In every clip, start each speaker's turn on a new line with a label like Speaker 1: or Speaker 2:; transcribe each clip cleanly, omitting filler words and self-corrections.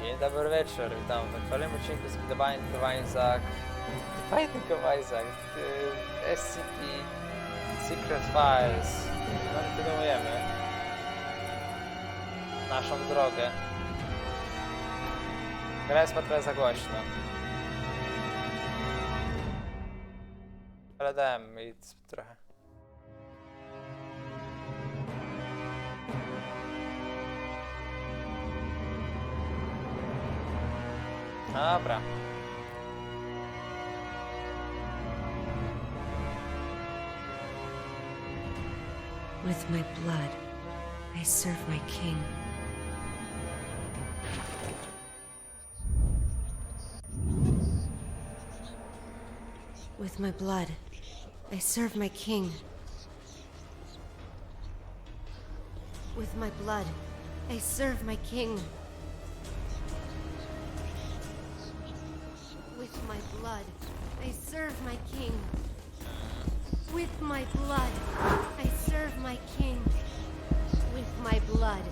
Speaker 1: Dzień dobry wieczór, witam w kolejnym odcinku z Binding of Isaac, SCP Secret Files. Kontynuujemy naszą drogę. Gra jest trochę za głośno. Ale dałem mi trochę. Dobra.
Speaker 2: With my blood, I serve my king. With my blood, I serve my king. With my blood, I serve my king. With my blood, I serve my king. With my blood, I serve my king. With my blood,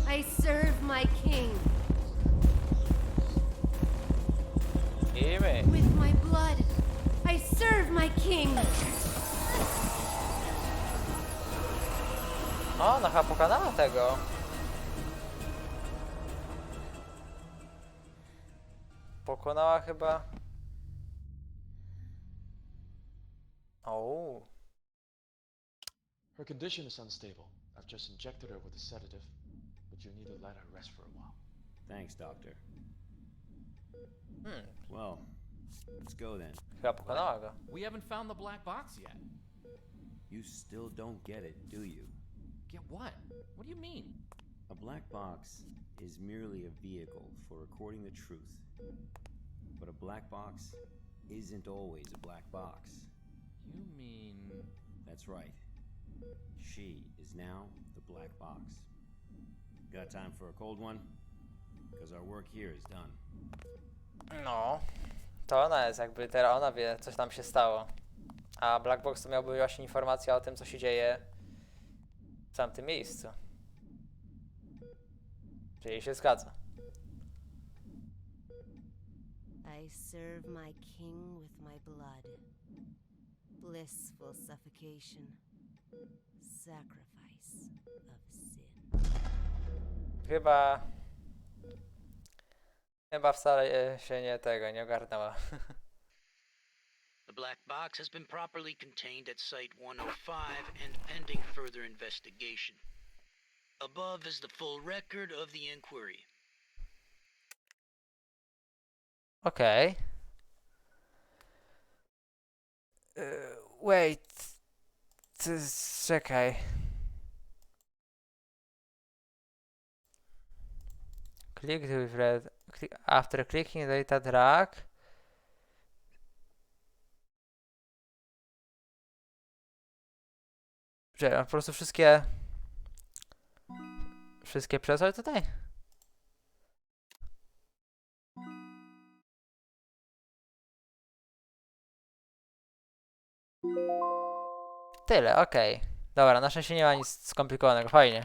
Speaker 2: I serve my king. With my blood, I serve my king.
Speaker 1: O, no chyba pokonała tego. Pokonała chyba. Oh.
Speaker 3: Her condition is unstable. I've just injected her with a sedative, but you need to let her rest for a while.
Speaker 4: Thanks, Doctor. Well, let's go then.
Speaker 1: Chyba pokonała go.
Speaker 5: We haven't found the black box yet.
Speaker 4: You still don't get it, do you?
Speaker 5: Get what? What do you mean?
Speaker 4: A black box is merely a vehicle for recording the truth. But a black box isn't always a black box.
Speaker 5: You mean...
Speaker 4: That's right. She is now the black box. Got time for a cold one? Because our work here is done.
Speaker 1: No. To ona jest jakby, teraz ona wie, co tam się stało. A Black Box to miałby właśnie informację o tym, co się dzieje w tamtym miejscu. Czyli się zgadza.
Speaker 2: I serve my king with my blood. Blissful suffocation. Sacrifice of sin.
Speaker 1: Chyba wcale się nie ogarnęła.
Speaker 6: The black box has been properly contained at Site 105 and pending further investigation. Above is the full record of the inquiry.
Speaker 1: Okej. Wait. Czekaj. Click with red. After clicking data track. Czekaj, mam po prostu wszystkie przesłać tutaj. Tyle, okej. Dobra, na szczęście nie ma nic skomplikowanego, fajnie.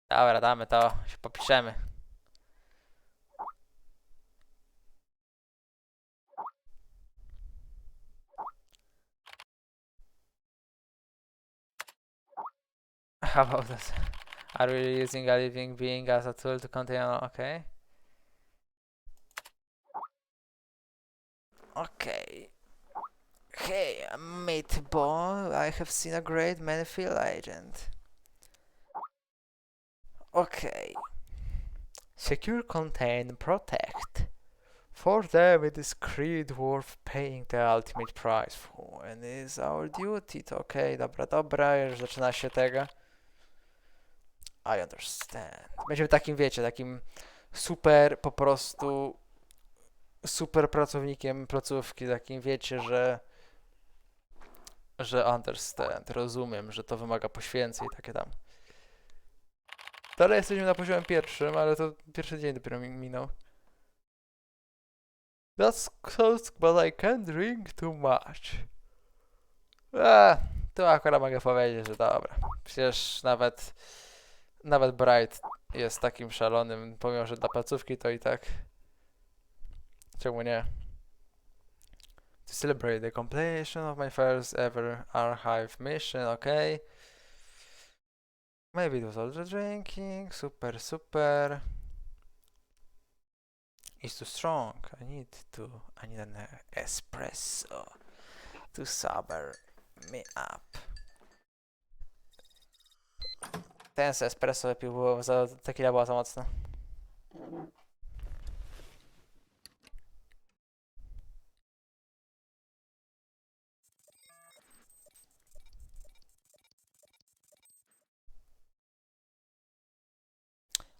Speaker 1: Dobra, damy to, się popiszemy. How about this? Are we using a living being as a tool to contain... Okay. Okay. Hey, meatball. I have seen a great many field agent. Okay. Secure, contain, protect. For them it is creed worth paying the ultimate price for, and it is our duty to... Okej, dobra, już zaczyna się tego. I understand. Będziemy takim, wiecie, takim super, po prostu super pracownikiem placówki, takim, wiecie, że understand, rozumiem, że to wymaga poświęceń i takie tam. Dalej jesteśmy na poziomie pierwszym, ale to pierwszy dzień dopiero minął. That's close, but I can't drink too much. Tu akurat mogę powiedzieć, że dobra. Przecież nawet Bright jest takim szalonym, pomimo że dla placówki to i tak. Czemu nie? To celebrate the completion of my first ever archive mission, okay. Maybe it was all the drinking, super, super. It's too strong, I need an espresso to sober me up. Ten espresso wypił, było tequila była za mocna.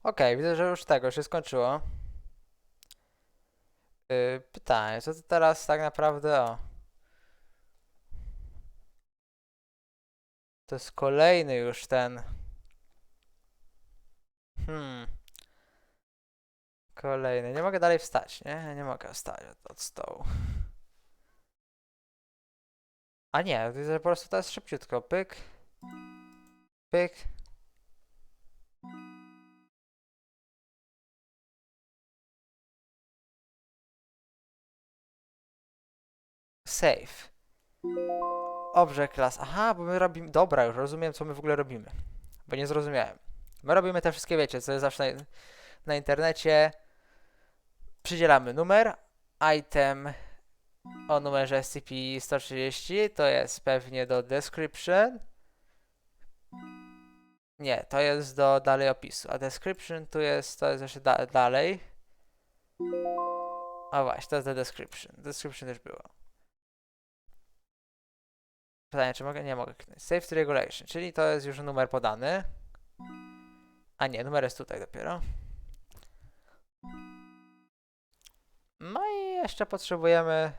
Speaker 1: Okej, widzę, że już tego się skończyło. Pytanie, co to teraz tak naprawdę, o. To jest kolejny już ten. Kolejny. Nie mogę dalej wstać, nie? Nie mogę wstać od stołu. A nie, widzę, że po prostu to jest szybciutko. Pyk. Pyk. Save. Object class. Aha, bo my robimy... Dobra, już rozumiem, co my w ogóle robimy. Bo nie zrozumiałem. My robimy te wszystkie, wiecie, co jest zawsze na internecie. Przydzielamy numer, item o numerze SCP-130, to jest pewnie do description. Nie, to jest do dalej opisu, a description to jest jeszcze dalej. O właśnie, to jest do description. Description też było. Pytanie, czy mogę? Nie mogę kliknąć. Safety regulation, czyli to jest już numer podany. A nie, numer jest tutaj dopiero. No i jeszcze potrzebujemy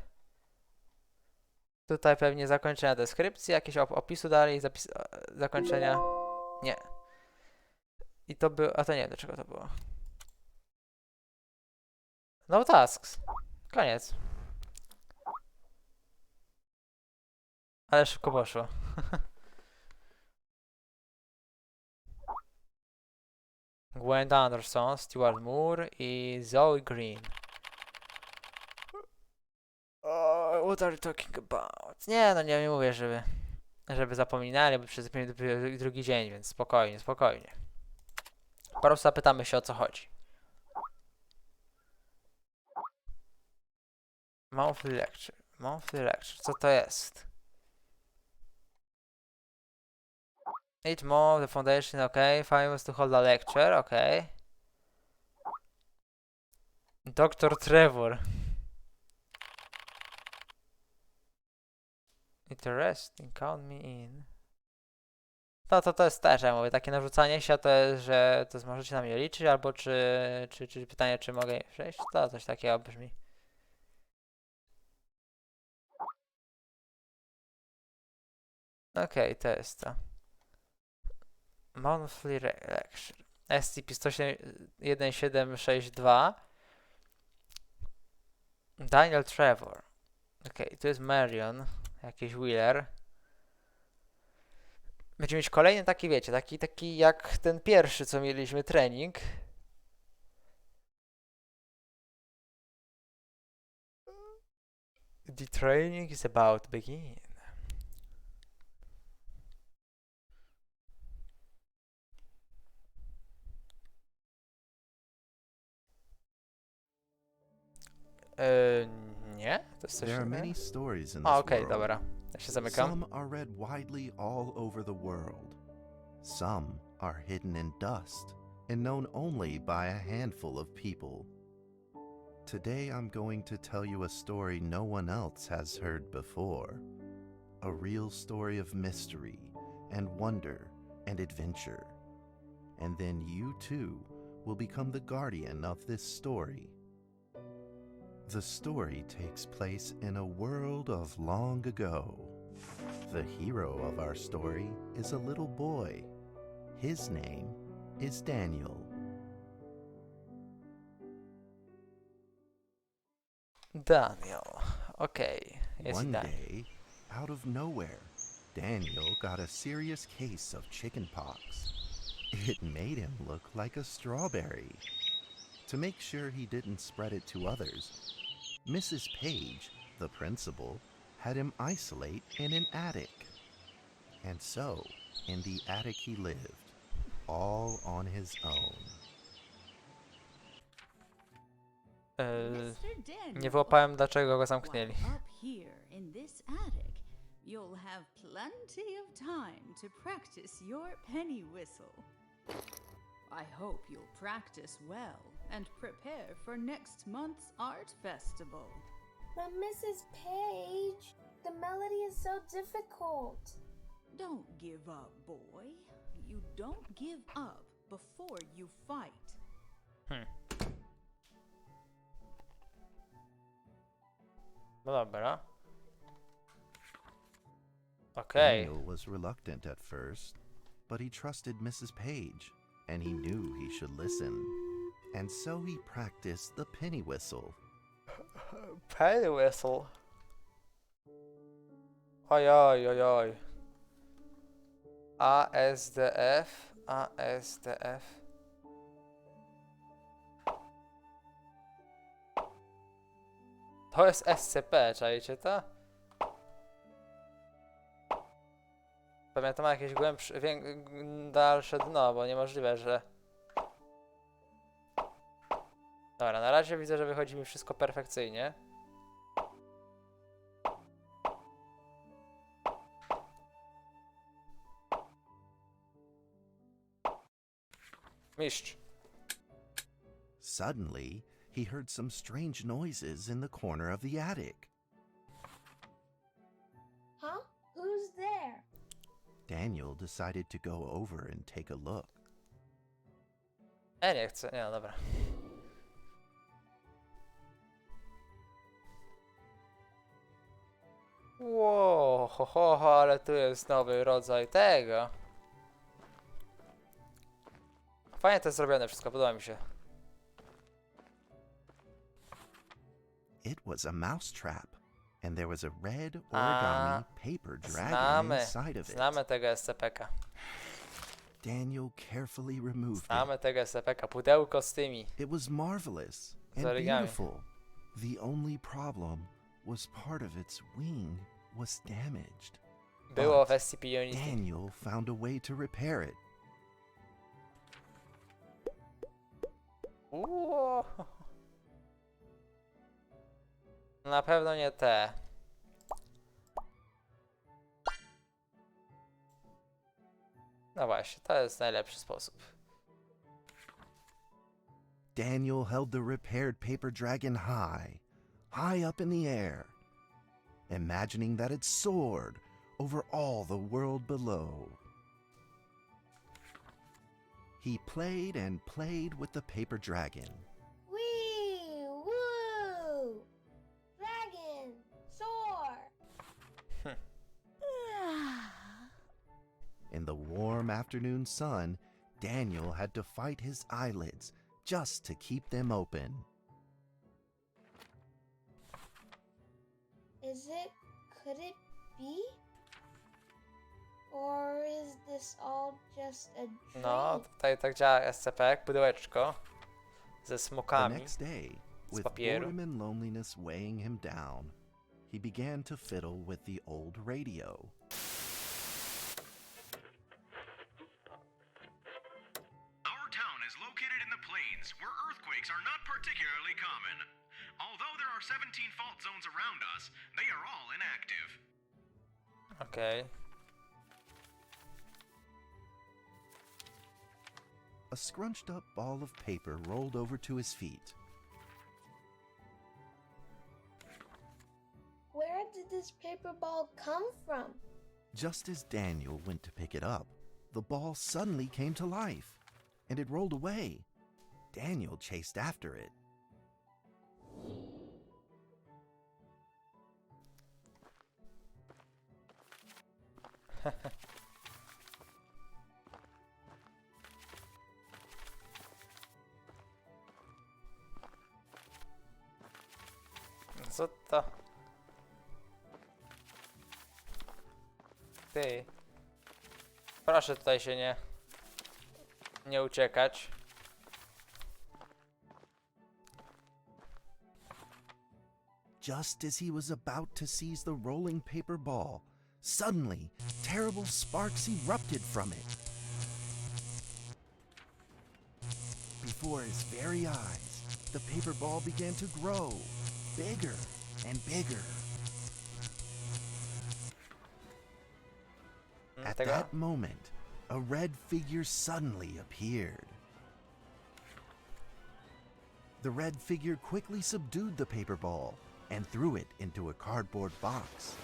Speaker 1: tutaj pewnie zakończenia deskrypcji, jakiegoś opisu dalej, zakończenia. Nie. I to było, a to nie wiem do czego to było. No tasks. Koniec. Ale szybko poszło. Gwen Anderson, Stuart Moore i Zoe Green. What are you talking about? Nie, no nie mówię, żeby zapominali, bo przez drugi dzień, więc spokojnie, spokojnie. Po prostu zapytamy się, o co chodzi. Monthly lecture. Monthly lecture. Co to jest? Each month, the foundation, okay. Famous to hold a lecture, okay. Dr. Trevor. Interesting, count me in. No to jest też, ja mówię, takie narzucanie się to jest, że to możecie na mnie liczyć, albo czy pytanie, czy mogę przejść, to coś takiego brzmi. Okej, to jest to. Monthly lecture. SCP-1762. Daniel Trevor. Okej, tu jest Marion. Jakiś Wheeler. Będziemy mieć kolejny taki, wiecie, taki jak ten pierwszy, co mieliśmy, trening. The training is about to begin. Nie? To jest coś
Speaker 7: There are
Speaker 1: innego?
Speaker 7: many stories in this
Speaker 1: Okej,
Speaker 7: world.
Speaker 1: dobra. Ja się zamykam.
Speaker 7: Some are read widely all over the world. Some are hidden in dust and known only by a handful of people. Today I'm going to tell you a story no one else has heard before. A real story of mystery and wonder and adventure. And then you too will become the guardian of this story. The story takes place in a world of long ago. The hero of our story is a little boy. His name is Daniel.
Speaker 1: Daniel. Okej. Jest
Speaker 7: One
Speaker 1: Daniel.
Speaker 7: day, out of nowhere, Daniel got a serious case of chickenpox. It made him look like a strawberry. To make sure he didn't spread it to others, Mrs. Page, the principal, had him isolate in an attic. And so, in the attic he lived, all on his own.
Speaker 1: Nie wyłapałem, dlaczego go zamknęli.
Speaker 8: Up here in this attic, you'll have plenty of time to practice your penny whistle. I hope you'll practice well and prepare for next month's art festival.
Speaker 9: But Mrs. Page, the melody is so difficult.
Speaker 8: Don't give up, boy. You don't give up before you fight.
Speaker 1: No dobra. Okay.
Speaker 7: Daniel was reluctant at first, but he trusted Mrs. Page, and he knew he should listen. And so he practiced the penny whistle.
Speaker 1: Penny whistle. Oj, oj, oj, oj. ASDF. ASDF. To jest SCP, czajcie to? Pewnie to ma jakieś głębsze, dalsze dno, bo niemożliwe, że... Dobra, na razie widzę, że wychodzi mi wszystko perfekcyjnie. Mistrz.
Speaker 7: Suddenly, he heard some strange noises in the corner of the attic.
Speaker 9: Huh? Who's there?
Speaker 7: Daniel decided to go over and take a look.
Speaker 1: Nie chcę, nie, no dobra. Wow, ho, ale tu jest nowy rodzaj tego. Fajnie to jest zrobione wszystko, podoba mi się.
Speaker 7: It was a mousetrap, and there was a red origami paper dragon
Speaker 1: Znamy,
Speaker 7: inside of it.
Speaker 1: znamy tego SCP-ka.
Speaker 7: Daniel carefully removed
Speaker 1: Znamy
Speaker 7: it.
Speaker 1: tego SCP-ka, pudełko z tymi.
Speaker 7: It was marvelous and
Speaker 1: origami.
Speaker 7: beautiful. The only problem was part of its wing was damaged.
Speaker 1: Było w
Speaker 7: But
Speaker 1: SCP Unity.
Speaker 7: Daniel found a way to repair it.
Speaker 1: Wow. Na pewno nie te. No właśnie, to jest najlepszy sposób.
Speaker 7: Daniel held the repaired paper dragon high up in the air, imagining that it soared over all the world below. He played and played with the paper dragon.
Speaker 9: Wee! Woo! Dragon! Soar!
Speaker 7: In the warm afternoon sun, Daniel had to fight his eyelids just to keep them open.
Speaker 9: Could it be? Or is this all just a dream?
Speaker 1: No, tutaj tak działa SCP, jak pudełeczko ze
Speaker 7: The
Speaker 1: smokami.
Speaker 7: next day, with
Speaker 1: papieru.
Speaker 7: boredom and loneliness weighing him down, he began to fiddle with the old radio.
Speaker 10: Our town is located in the plains, where earthquakes are not particularly common. Although there are 17 fault zones around us, they are all inactive.
Speaker 1: Okej.
Speaker 7: A scrunched up ball of paper rolled over to his feet.
Speaker 9: Where did this paper ball come from?
Speaker 7: Just as Daniel went to pick it up, the ball suddenly came to life, and it rolled away. Daniel chased after it.
Speaker 1: Co to? ty. Proszę tutaj się nie uciekać.
Speaker 7: Just as he was about to seize the rolling paper ball, suddenly, terrible sparks erupted from it. Before his very eyes, the paper ball began to grow, bigger and bigger. At that moment, a red figure suddenly appeared. The red figure quickly subdued the paper ball and threw it into a cardboard box.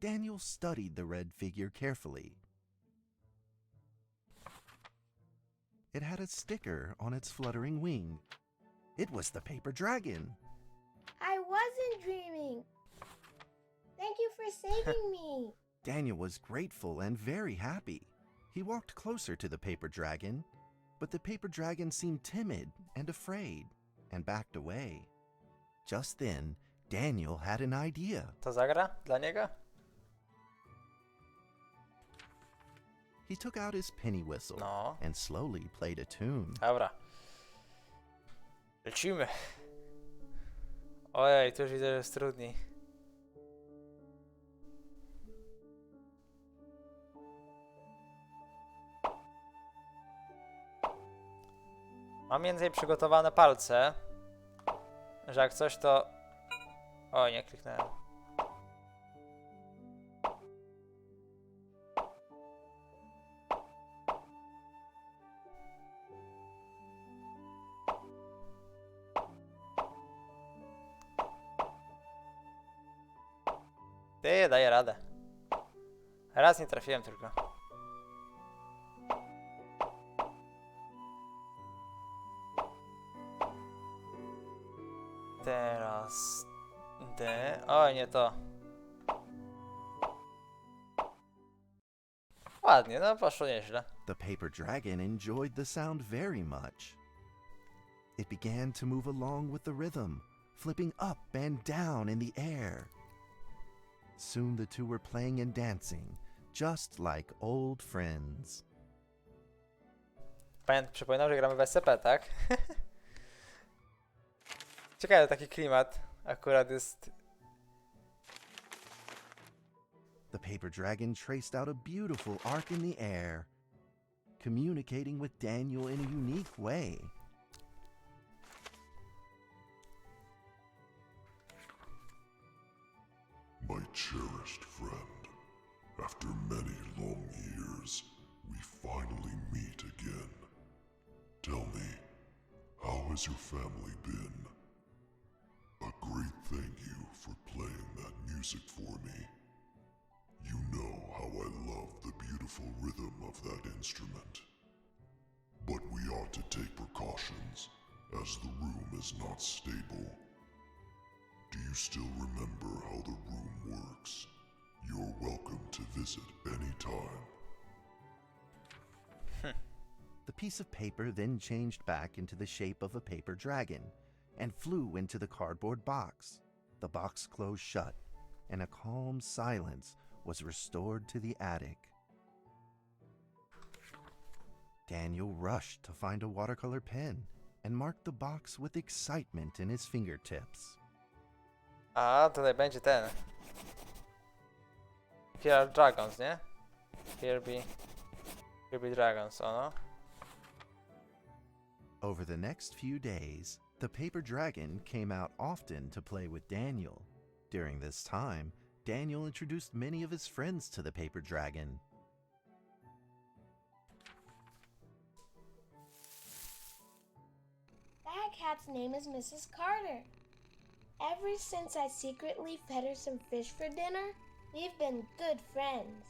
Speaker 7: Daniel studied the red figure carefully. It had a sticker on its fluttering wing. It was the paper dragon.
Speaker 9: I wasn't dreaming. Thank you for saving me.
Speaker 7: Daniel was grateful and very happy. He walked closer to the paper dragon, but the paper dragon seemed timid and afraid and backed away. Just then, Daniel had an idea.
Speaker 1: To zagra dla niego?
Speaker 7: He took out his penny whistle
Speaker 1: No.
Speaker 7: and slowly played a tune.
Speaker 1: Dobra. Lecimy. Ojej, tu już widzę, że jest trudniej. Mam więcej przygotowane palce, że jak coś to... Oj, nie kliknąłem. Ty, daję radę. Raz nie trafiłem tylko. Teraz... D... Oj, nie to. Ładnie, no poszło nieźle.
Speaker 7: The paper dragon enjoyed the sound very much. It began to move along with the rhythm, flipping up and down in the air. Soon the two were playing and dancing, just like old friends.
Speaker 1: Przypominam, że gramy w SCP, tak? Ciekawy taki klimat akurat jest.
Speaker 7: The paper dragon traced out a beautiful arc in the air, communicating with Daniel in a unique way.
Speaker 11: My cherished friend, after many long years, we finally meet again. Tell me, how has your family been? A great thank you for playing that music for me. You know how I love the beautiful rhythm of that instrument. But we ought to take precautions, as the room is not stable. Do you still remember how the room works? You're welcome to visit any time.
Speaker 7: The piece of paper then changed back into the shape of a paper dragon and flew into the cardboard box. The box closed shut, and a calm silence was restored to the attic. Daniel rushed to find a watercolor pen and marked the box with excitement in his fingertips.
Speaker 1: A, tutaj będzie ten. Here Dragons, nie? Here be Dragons, no.
Speaker 7: Over the next few days, the paper dragon came out often to play with Daniel. During this time, Daniel introduced many of his friends to the paper dragon.
Speaker 9: That cat's name is Mrs. Carter. Ever since I secretly fed her some fish for dinner, we've been good friends.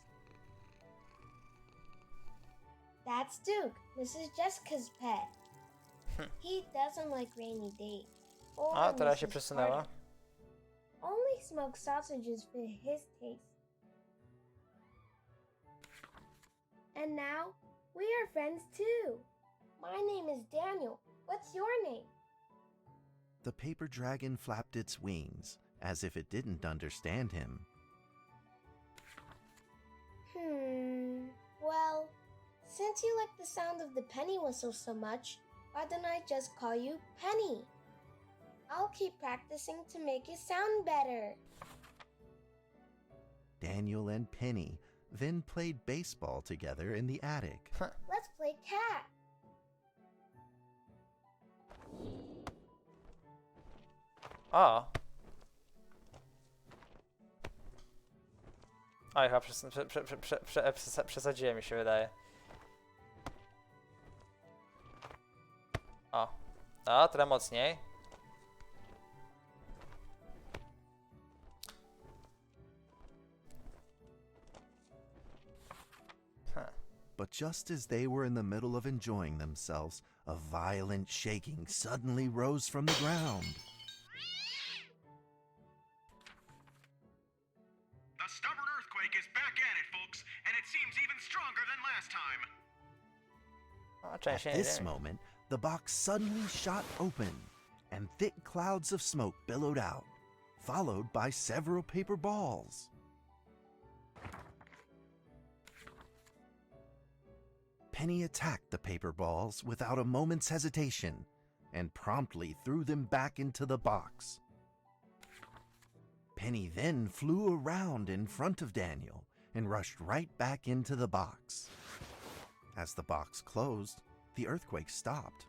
Speaker 9: That's Duke, Mrs. Jessica's pet. He doesn't like rainy days. Or
Speaker 1: A, teraz się
Speaker 9: Mrs.
Speaker 1: przesunęła.
Speaker 9: Carter. Only smoked sausages fit his taste. And now, we are friends too. My name is Daniel. What's your name?
Speaker 7: The paper dragon flapped its wings as if it didn't understand him.
Speaker 9: Well, since you like the sound of the penny whistle so much, why don't I just call you Penny? I'll keep practicing to make it sound better.
Speaker 7: Daniel and Penny then played baseball together in the attic.
Speaker 9: Let's play cat.
Speaker 1: O! Oj, chyba przesadziłem, mi się wydaje. O. O, trochę mocniej.
Speaker 7: But just as they were in the middle of enjoying themselves, a violent shaking suddenly rose from the ground.
Speaker 10: The stubborn earthquake is back at it, folks, and it seems even stronger than last time.
Speaker 7: At this moment, the box suddenly shot open, and thick clouds of smoke billowed out, followed by several paper balls. Penny attacked the paper balls without a moment's hesitation and promptly threw them back into the box. Penny then flew around in front of Daniel and rushed right back into the box. As the box closed, the earthquake stopped.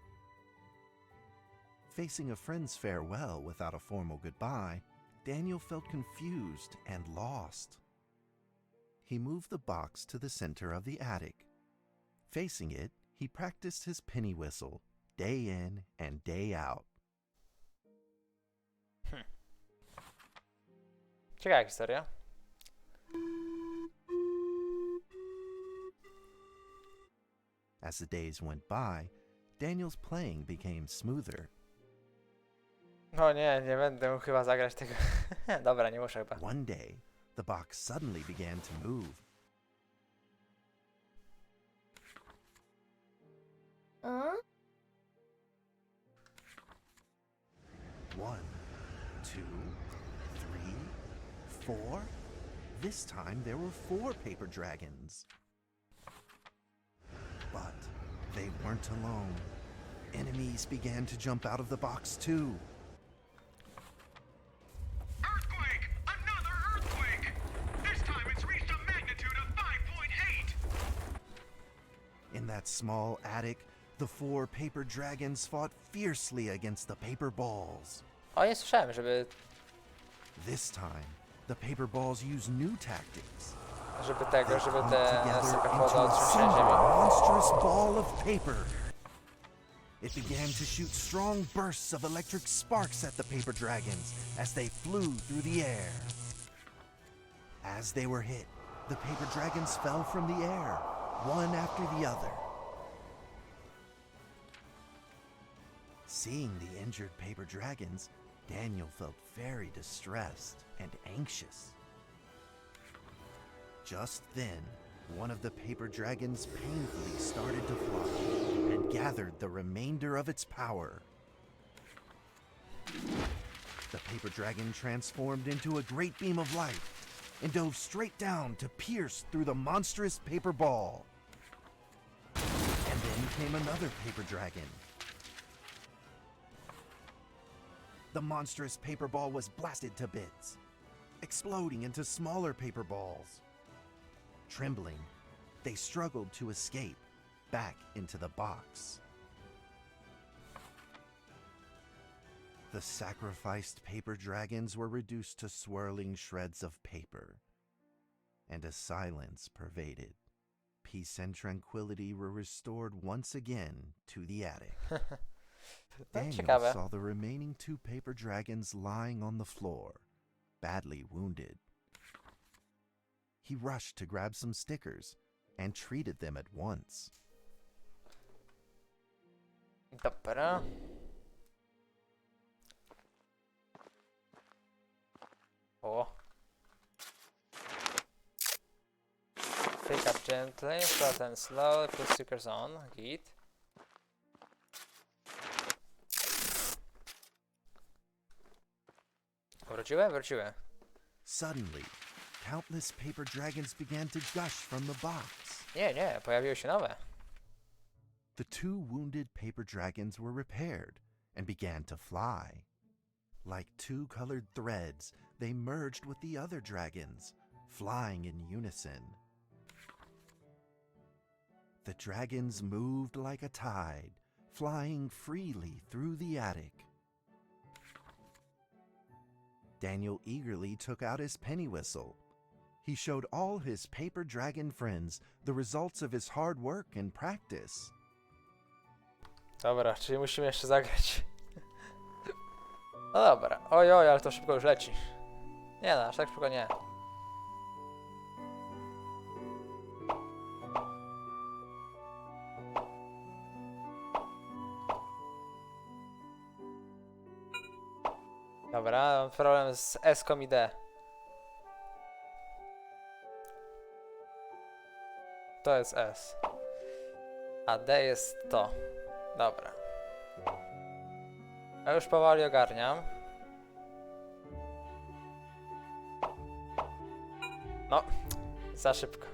Speaker 7: Facing a friend's farewell without a formal goodbye, Daniel felt confused and lost. He moved the box to the center of the attic. Facing it, he practiced his penny whistle day in and day out.
Speaker 1: Ciekawa historia.
Speaker 7: As the days went by, Daniel's playing became smoother.
Speaker 1: No nie, nie będę mógł chyba zagrać tego. Dobra, nie muszę chyba.
Speaker 7: One day, the box suddenly began to move.
Speaker 9: Huh?
Speaker 7: 1, 2, 3, 4. This time there were 4 paper dragons. But they weren't alone. Enemies began to jump out of the box too.
Speaker 10: Earthquake! Another earthquake! This time it's reached a magnitude of 5.8!
Speaker 7: In that small attic, the 4 paper dragons fought fiercely against the paper balls.
Speaker 1: O, nie słyszałem, żeby
Speaker 7: This time, the paper balls used new tactics.
Speaker 1: żeby
Speaker 7: They
Speaker 1: te
Speaker 7: clumped together
Speaker 1: SCP
Speaker 7: into a
Speaker 1: otrzymania
Speaker 7: single
Speaker 1: ziemi.
Speaker 7: monstrous ball of paper. It began to shoot strong bursts of electric sparks at the paper dragons as they flew through the air. As they were hit, the paper dragons fell from the air, one after the other. Seeing the injured paper dragons, Daniel felt very distressed and anxious. Just then, one of the paper dragons painfully started to fly and gathered the remainder of its power. The paper dragon transformed into a great beam of light and dove straight down to pierce through the monstrous paper ball. And then came another paper dragon. The monstrous paper ball was blasted to bits, exploding into smaller paper balls. Trembling, they struggled to escape back into the box. The sacrificed paper dragons were reduced to swirling shreds of paper, and a silence pervaded. Peace and tranquility were restored once again to the attic. Daniel saw the remaining 2 paper dragons lying on the floor, badly wounded. He rushed to grab some stickers and treated them at once.
Speaker 1: Dobra. O. Pick up gently, start and slowly, put stickers on, git. Dobra, Wróciły? Wróciły.
Speaker 7: Suddenly, countless paper dragons began to gush from the box.
Speaker 1: Nie, pojawiły się nowe.
Speaker 7: The two wounded paper dragons were repaired and began to fly. Like two colored threads, they merged with the other dragons, flying in unison. The dragons moved like a tide, flying freely through the attic. Daniel eagerly took out his penny whistle. He showed all his paper dragon friends the results of his hard work and practice.
Speaker 1: Dobra, czyli musimy jeszcze zagrać. No dobra. Oj, ale to szybko już leci. Nie no, aż tak szybko nie. Dobra, mam problem z S-ką i D. To jest S. A D jest to. Dobra. Ja już powoli ogarniam. No, za szybko.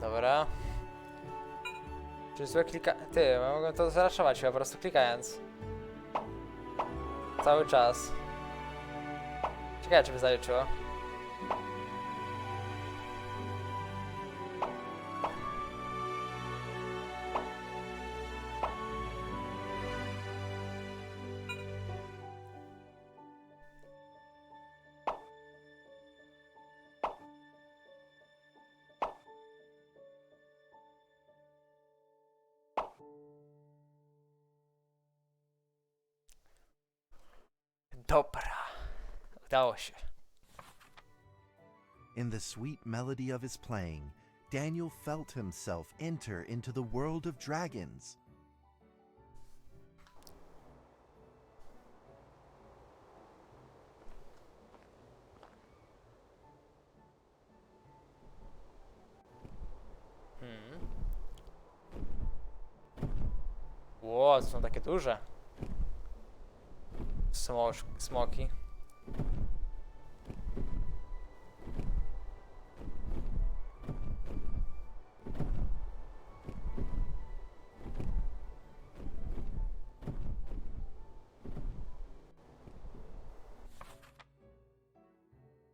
Speaker 1: Dobra. Czy złe klika... Ty, mogę to zaraszować chyba po prostu klikając. Cały czas. Ciekawe, czy by zaliczyło. Dobra. Udało się.
Speaker 7: In the sweet melody of his playing, Daniel felt himself enter into the world of dragons.
Speaker 1: Ło, są takie duże. Smoki.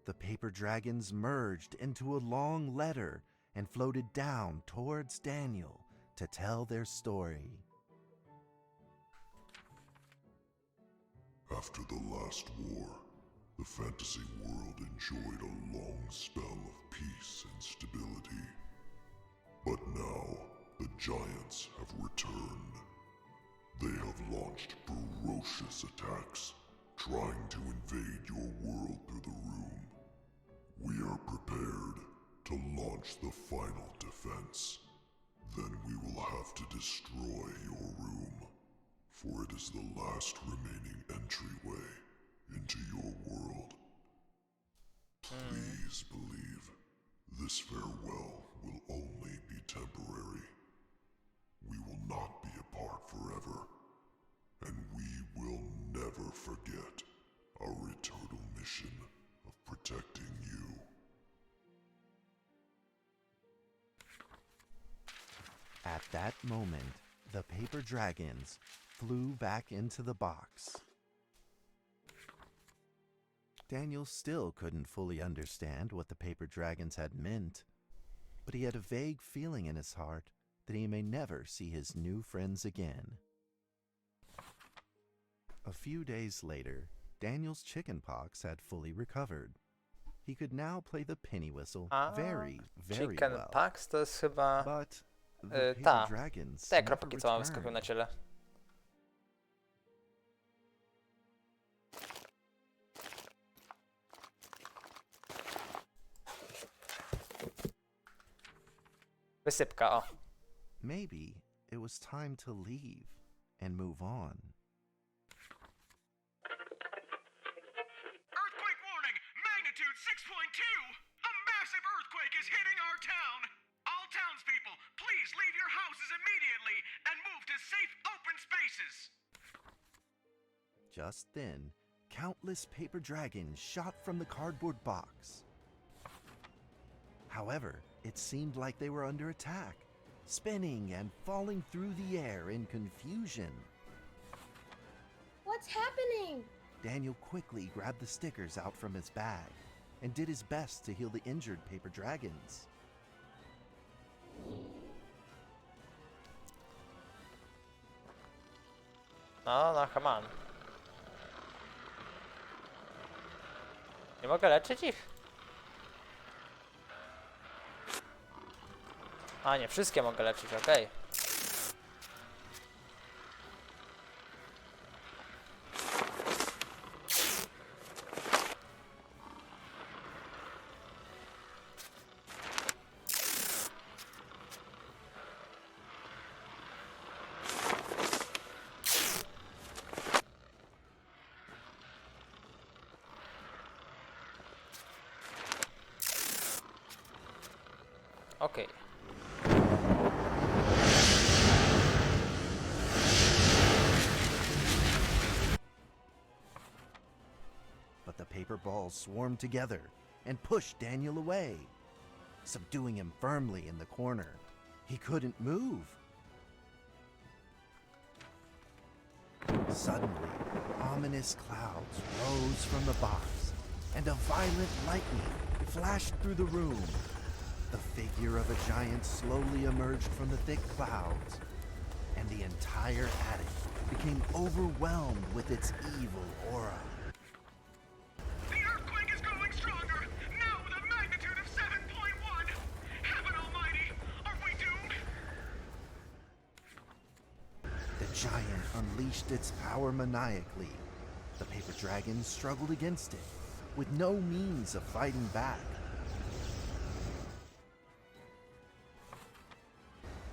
Speaker 7: The paper dragons merged into a long letter and floated down towards Daniel to tell their story.
Speaker 11: After the last war, the fantasy world enjoyed a long spell of peace and stability. But now, the giants have returned. They have launched ferocious attacks, trying to invade your world through the room. We are prepared to launch the final defense. Then we will have to destroy your room, for it is the last remaining entryway into your world. Please believe this farewell will only be temporary. We will not be apart forever, and we will never forget our eternal mission of protecting you.
Speaker 7: At that moment, the paper dragons flew back into the box. Daniel still couldn't fully understand what the paper dragons had meant, but he had a vague feeling in his heart that he may never see his new friends again. A few days later, Daniel's chickenpox had fully recovered. He could now play the penny whistle very, very well.
Speaker 1: Chickenpox to jest chyba...
Speaker 7: But the paper
Speaker 1: ta.
Speaker 7: dragons
Speaker 1: Te
Speaker 7: never
Speaker 1: kropki, co mam wyskakują na
Speaker 7: returned.
Speaker 1: ciele. Wysypka, o.
Speaker 7: Maybe it was time to leave and move on.
Speaker 10: 2! A massive earthquake is hitting our town! All townspeople, please leave your houses immediately and move to safe open spaces!
Speaker 7: Just then, countless paper dragons shot from the cardboard box. However, it seemed like they were under attack, spinning and falling through the air in confusion.
Speaker 9: What's happening?
Speaker 7: Daniel quickly grabbed the stickers out from his bag and did his best to heal the injured paper dragons.
Speaker 1: No, come on. Nie mogę leczyć ich? A nie, wszystkie mogę leczyć, okej. Okej.
Speaker 7: But the paper balls swarmed together and pushed Daniel away, subduing him firmly in the corner. He couldn't move. Suddenly, ominous clouds rose from the box, and a violent lightning flashed through the room. The figure of a giant slowly emerged from the thick clouds, and the entire attic became overwhelmed with its evil aura.
Speaker 10: The earthquake is growing stronger, now with a magnitude of 7.1! Heaven almighty, are we doomed?
Speaker 7: The giant unleashed its power maniacally. The paper dragon struggled against it, with no means of fighting back.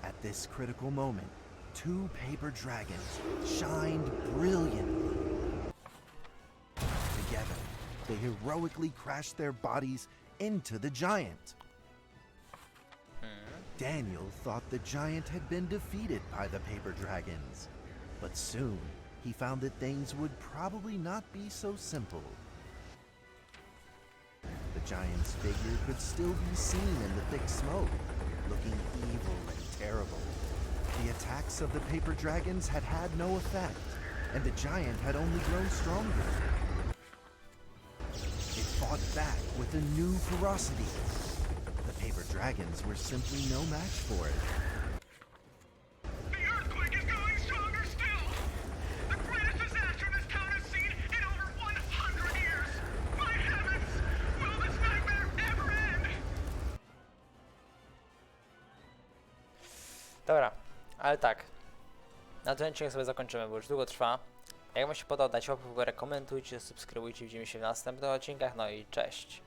Speaker 7: At this critical moment, two paper dragons shined brilliantly. Together, they heroically crashed their bodies into the giant. Daniel thought the giant had been defeated by the paper dragons, but soon he found that things would probably not be so simple. The giant's figure could still be seen in the thick smoke, looking evil and terrible. The attacks of the paper dragons had had no effect, and the giant had only grown stronger. It fought back with a new ferocity. The paper dragons were simply no match for it.
Speaker 10: The earthquake is growing stronger still! The greatest disaster this town has seen in over 100 years! My heavens! Will this nightmare ever end?
Speaker 1: Dobra, ale tak. Na ten odcinek sobie zakończymy, bo już długo trwa. Jak wam się podoba, dajcie łapkę w górę, komentujcie, subskrybujcie, widzimy się w następnych odcinkach, no i cześć.